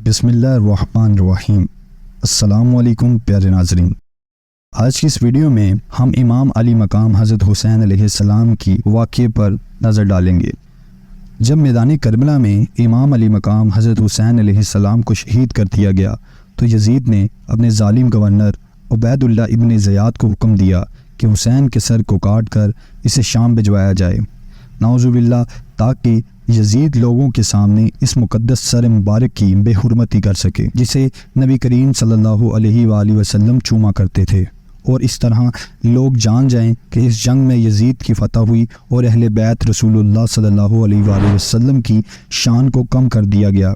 بسم اللہ الرحمن الرحیم۔ السلام علیکم پیارے ناظرین، آج کی اس ویڈیو میں ہم امام علی مقام حضرت حسین علیہ السلام کی واقعے پر نظر ڈالیں گے۔ جب میدان کربلا میں امام علی مقام حضرت حسین علیہ السلام کو شہید کر دیا گیا تو یزید نے اپنے ظالم گورنر عبید اللہ ابن زیاد کو حکم دیا کہ حسین کے سر کو کاٹ کر اسے شام بھجوایا جائے، نعوذ باللہ، تاکہ یزید لوگوں کے سامنے اس مقدس سر مبارک کی بے حرمتی کر سکے جسے نبی کریم صلی اللہ علیہ وآلہ وسلم چوما کرتے تھے، اور اس طرح لوگ جان جائیں کہ اس جنگ میں یزید کی فتح ہوئی اور اہل بیت رسول اللہ صلی اللہ علیہ وآلہ وسلم کی شان کو کم کر دیا گیا۔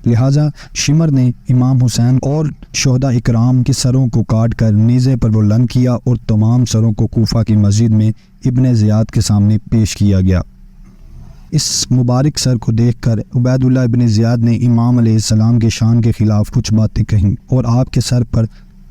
لہٰذا شمر نے امام حسین اور شہداء اکرام کے سروں کو کاٹ کر نیزے پر بلند کیا اور تمام سروں کو کوفہ کی مسجد میں ابن زیاد کے سامنے پیش کیا گیا۔ اس مبارک سر کو دیکھ کر عبید اللہ ابن زیاد نے امام علیہ السلام کے شان کے خلاف کچھ باتیں کہیں اور آپ کے سر پر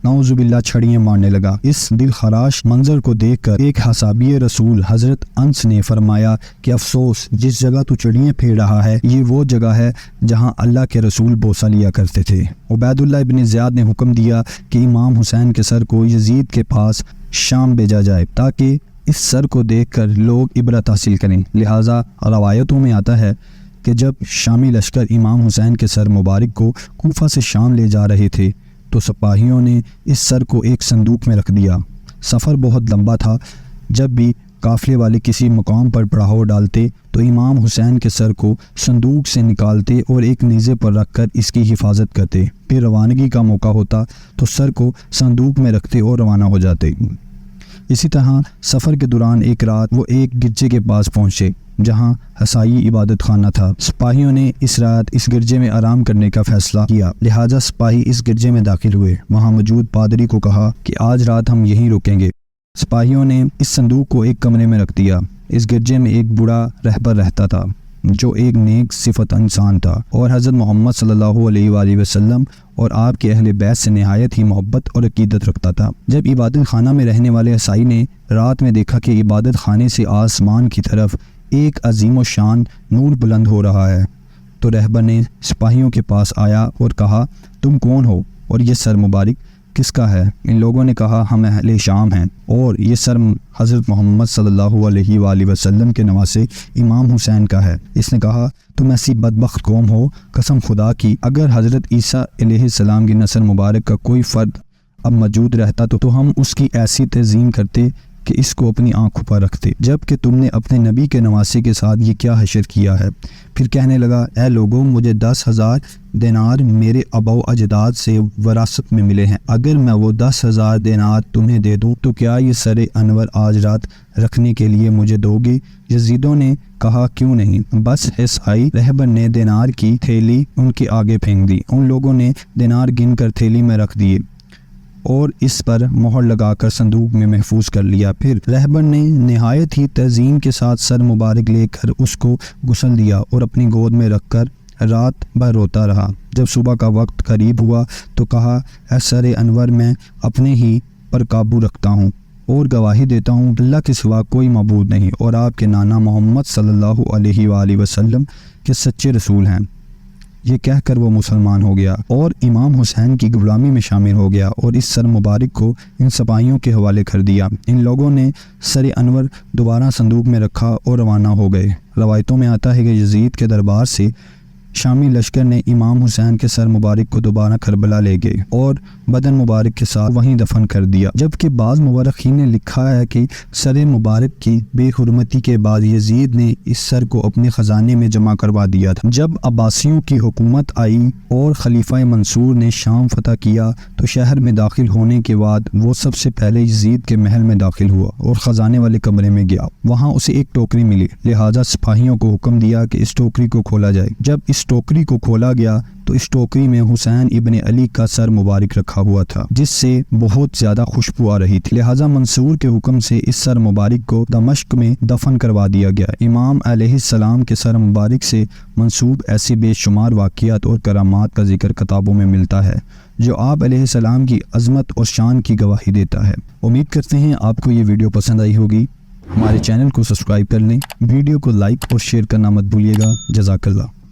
نعوذ باللہ چھڑیاں مارنے لگا۔ اس دل خراش منظر کو دیکھ کر ایک حسابی رسول حضرت انس نے فرمایا کہ افسوس، جس جگہ تو چڑیاں پھیر رہا ہے یہ وہ جگہ ہے جہاں اللہ کے رسول بوسہ لیا کرتے تھے۔ عبید اللہ ابن زیاد نے حکم دیا کہ امام حسین کے سر کو یزید کے پاس شام بھیجا جائے تاکہ اس سر کو دیکھ کر لوگ عبرت حاصل کریں۔ لہٰذا روایتوں میں آتا ہے کہ جب شامی لشکر امام حسین کے سر مبارک کو کوفہ سے شام لے جا رہے تھے تو سپاہیوں نے اس سر کو ایک صندوق میں رکھ دیا۔ سفر بہت لمبا تھا۔ جب بھی قافلے والے کسی مقام پر پڑاؤ ڈالتے تو امام حسین کے سر کو صندوق سے نکالتے اور ایک نیزے پر رکھ کر اس کی حفاظت کرتے، پھر روانگی کا موقع ہوتا تو سر کو صندوق میں رکھتے اور روانہ ہو جاتے۔ اسی طرح سفر کے دوران ایک رات وہ ایک گرجے کے پاس پہنچے جہاں عیسائی عبادت خانہ تھا۔ سپاہیوں نے اس رات اس گرجے میں آرام کرنے کا فیصلہ کیا، لہٰذا سپاہی اس گرجے میں داخل ہوئے۔ وہاں موجود پادری کو کہا کہ آج رات ہم یہیں رکیں گے۔ سپاہیوں نے اس صندوق کو ایک کمرے میں رکھ دیا۔ اس گرجے میں ایک بوڑھا رہبر رہتا تھا جو ایک نیک صفت انسان تھا اور حضرت محمد صلی اللہ علیہ وآلہ وسلم اور آپ کے اہل بیت سے نہایت ہی محبت اور عقیدت رکھتا تھا۔ جب عبادت خانہ میں رہنے والے عیسائی نے رات میں دیکھا کہ عبادت خانے سے آسمان کی طرف ایک عظیم و شان نور بلند ہو رہا ہے تو رہبر نے سپاہیوں کے پاس آیا اور کہا، تم کون ہو اور یہ سر مبارک کس کا ہے؟ ان لوگوں نے کہا، ہم اہل شام ہیں اور یہ سر حضرت محمد صلی اللہ علیہ وآلہ وسلم کے نواسے امام حسین کا ہے۔ اس نے کہا، تم ایسی بدبخت قوم ہو، قسم خدا کی اگر حضرت عیسیٰ علیہ السلام کی نسل مبارک کا کوئی فرد اب موجود رہتا تو ہم اس کی ایسی تعظیم کرتے کہ اس کو اپنی آنکھوں پر رکھتے، جبکہ تم نے اپنے نبی کے نواسے کے ساتھ یہ کیا حشر کیا ہے؟ پھر کہنے لگا، اے لوگوں، مجھے 10,000 دینار میرے آباء و اجداد سے وراثت میں ملے ہیں۔ اگر میں وہ 10,000 دینار تمہیں دے دوں تو کیا یہ سر انور آج رات رکھنے کے لیے مجھے دو گے؟ یزیدوں نے کہا، کیوں نہیں۔ بس عیسائی رہبر نے دینار کی تھیلی ان کے آگے پھینک دی۔ ان لوگوں نے دینار گن کر تھیلی میں رکھ دیے اور اس پر مہر لگا کر صندوق میں محفوظ کر لیا۔ پھر رہبر نے نہایت ہی تعظیم کے ساتھ سر مبارک لے کر اس کو غسل دیا اور اپنی گود میں رکھ کر رات بھر روتا رہا۔ جب صبح کا وقت قریب ہوا تو کہا، اے سر انور، میں اپنے ہی پر قابو رکھتا ہوں اور گواہی دیتا ہوں اللہ کے سوا کوئی معبود نہیں اور آپ کے نانا محمد صلی اللہ علیہ وآلہ وسلم کے سچے رسول ہیں۔ یہ کہہ کر وہ مسلمان ہو گیا اور امام حسین کی غلامی میں شامل ہو گیا اور اس سر مبارک کو ان سپاہیوں کے حوالے کر دیا۔ ان لوگوں نے سر انور دوبارہ صندوق میں رکھا اور روانہ ہو گئے۔ روایتوں میں آتا ہے کہ یزید کے دربار سے شامی لشکر نے امام حسین کے سر مبارک کو دوبارہ کربلا لے گئے اور بدن مبارک کے ساتھ وہیں دفن کر دیا، جبکہ بعض مورخین نے لکھا ہے کہ سر مبارک کی بے حرمتی کے بعد یزید نے اس سر کو اپنے خزانے میں جمع کروا دیا تھا۔ جب عباسیوں کی حکومت آئی اور خلیفہ منصور نے شام فتح کیا تو شہر میں داخل ہونے کے بعد وہ سب سے پہلے یزید کے محل میں داخل ہوا اور خزانے والے کمرے میں گیا۔ وہاں اسے ایک ٹوکری ملی، لہٰذا سپاہیوں کو حکم دیا کہ اس ٹوکری کو کھولا جائے۔ جب اس ٹوکری کو کھولا گیا تو اس ٹوکری میں حسین ابن علی کا سر مبارک رکھا ہوا تھا جس سے بہت زیادہ خوشبو آ رہی تھی، لہٰذا منصور کے حکم سے اس سر مبارک کو دمشق میں دفن کروا دیا گیا۔ امام علیہ السلام کے سر مبارک سے منسوب ایسے بے شمار واقعات اور کرامات کا ذکر کتابوں میں ملتا ہے جو آپ علیہ السلام کی عظمت اور شان کی گواہی دیتا ہے۔ امید کرتے ہیں آپ کو یہ ویڈیو پسند آئی ہوگی۔ ہمارے چینل کو سبسکرائب کر لیں، ویڈیو کو لائک اور شیئر کرنا مت بھولیے گا۔ جزاک اللہ۔